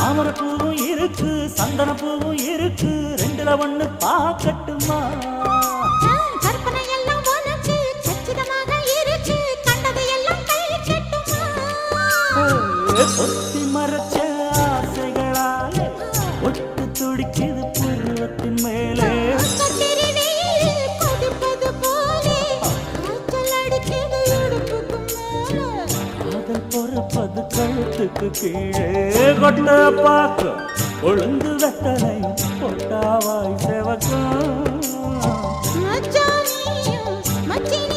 தாமரை பூவும் இருக்கு சந்தன பூவும் இருக்கு ரெண்டுல ஒண்ணு பாக்கட்டுமா கற்பனை எல்லாம் உனக்கு சச்சிதமாக இருக்கு கண்டது எல்லாம் கை கட்டுமா ஒத்தி மறைச்ச ஆசைகளாலே ஒட்டு துடிக்குது பருவத்தின் மேலே கொதிப்பது போலே காய்ச்சல் அடிக்குது இடுப்புக்கு மேலே காதல் பொறப்பது கழுத்துக்கு கீழே கொட்ட பார்க்க ஒழுங்கு வெத்தனை பொட்டாவாய் செவக்கும் மச்சானியும் மச்சினி